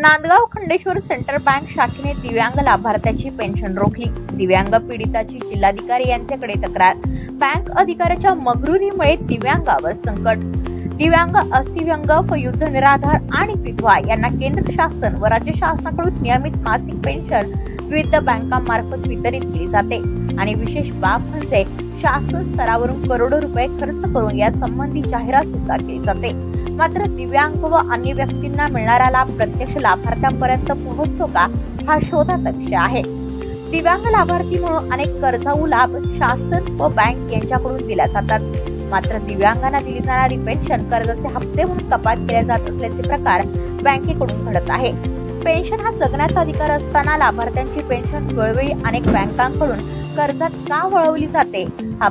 Nandgaon Khandeshwar central bank शाखेने दिव्यांग लाभार्थ्याची pension रोखली। दिव्यांग पीडिताची जिल्हाधिकारी यांच्याकडे तक्रार। बँक अधिकाऱ्याच्या मगरुरीमुळे दिव्यांगावर संकट। दिव्यांग, अस्थिव्यंग, वयोवृद्ध, निराधार आणि विधवा यांना केंद्र शासन व राज्य शासनाकडून नियमित मासिक पेन्शन विविध बँकांमार्फत वितरित केली जाते आणि विशेष बाब म्हणजे शासन स्तरावरून करोडो रुपये खर्च करून या संबंधी जाहिरात सुद्धा केली जाते। मात्र दिव्यांग व अन्य व्यक्तींना मिळणारा लाभ प्रत्यक्ष लाभार्थ्यांपर्यंत पोहोचतो का, हा शोधाचा विषय आहे। दिव्यांग लाभार्थी म्हणून अनेक कर्जाऊ लाभ शासन व बँक यांच्याकडून दिल्या जातात, मात्र दिव्यांगांना दिली जाणारी पेन्शन कर्जाचे हप्ते म्हणून कपात केल्या जात असल्याचे प्रकार बँकेकडून घडत आहे। पेन्शन हा जगण्याचा अधिकार असताना लाभार्थ्यांची पेन्शन वेळोवेळी अनेक बँकांकडून कर्जात का वळवली जाते, हा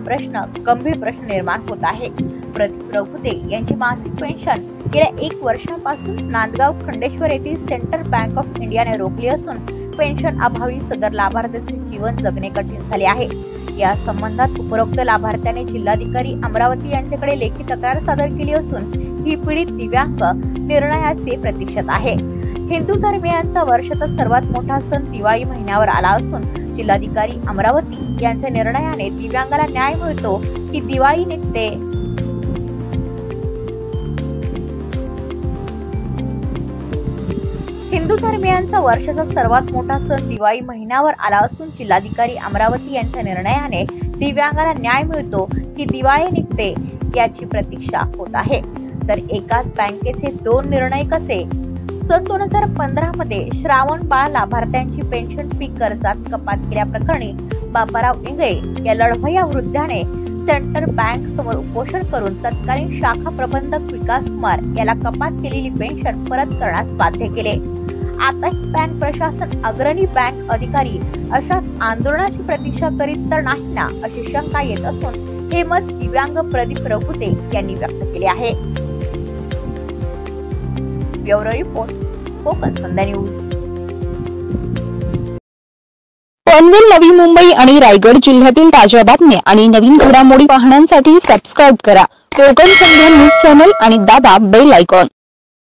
गंभीर प्रश्न निर्माण होत आहे। प्रदीप रघुते यांची मासिक पेन्शन गेल्या 1 वर्षापासून नांदगाव खंडेश्वर येथील सेंट्रल बँक ऑफ इंडियाने रोखली असून पेन्शन अभावी सदर लाभार्थ्याचे जीवन जगणे कठीण झाले आहे। या संबंधात उपरोक्त लाभार्थ्याने जिल्हाधिकारी अमरावती यांच्याकडे लेखी तक्रार सादर केली असून ही पीडित दिव्यांग निर्णयाचे प्रतीक्षेत आहे। हिंदू धर्मियांचा वर्षाचा सर्वात मोठा सण दिवाळी महिन्यावर आला असून जिल्हाधिकारी अमरावती यांच्या निर्णयाने दिव्यांगाला न्याय मिळतो की दिवाळी निघते। हिंदू धर्मियांचा वर्षाचा सर्वात मोठा सण दिवाळी महिन्यावर आला असून जिल्हाधिकारी अमरावती यांच्या निर्णयाने दिव्यांगाला न्याय मिळतो की दिवाळी निघते याची प्रतीक्षा होत आहे। तर एकाच बँकेचे 2 निर्णय कसे? सन 2015 मध्ये श्रावण बाळ लाभार्थ्यांची पेन्शन पीक कर्जात कपात केल्याप्रकरणी बापाराव इंगळे या लढवय्या वृद्धाने सेंट्रल बँक समोर उपोषण करून तत्कालीन शाखा प्रबंधक विकास कुमार याला कपात केलेली पेन्शन परत करण्यास बाध्य केले। आता बँक प्रशासन, अग्रणी बँक अधिकारी अशाच आंदोलनाची प्रतीक्षा करीत तर नाही ना, अशी शंका येत असून हे मत दिव्यांग प्रदीप रघुते यांनी व्यक्त केले आहे। ब्युरो रिपोर्ट, कोकण संध्या न्यूज। पनवेल, नवी मुंबई आणि रायगड जिल्ह्यातील ताज्या बातम्या आणि नवीन घडामोडी पाहण्यासाठी सबस्क्राइब करा कोकण संध्या न्यूज चॅनल आणि दाबा बेल आयकॉन।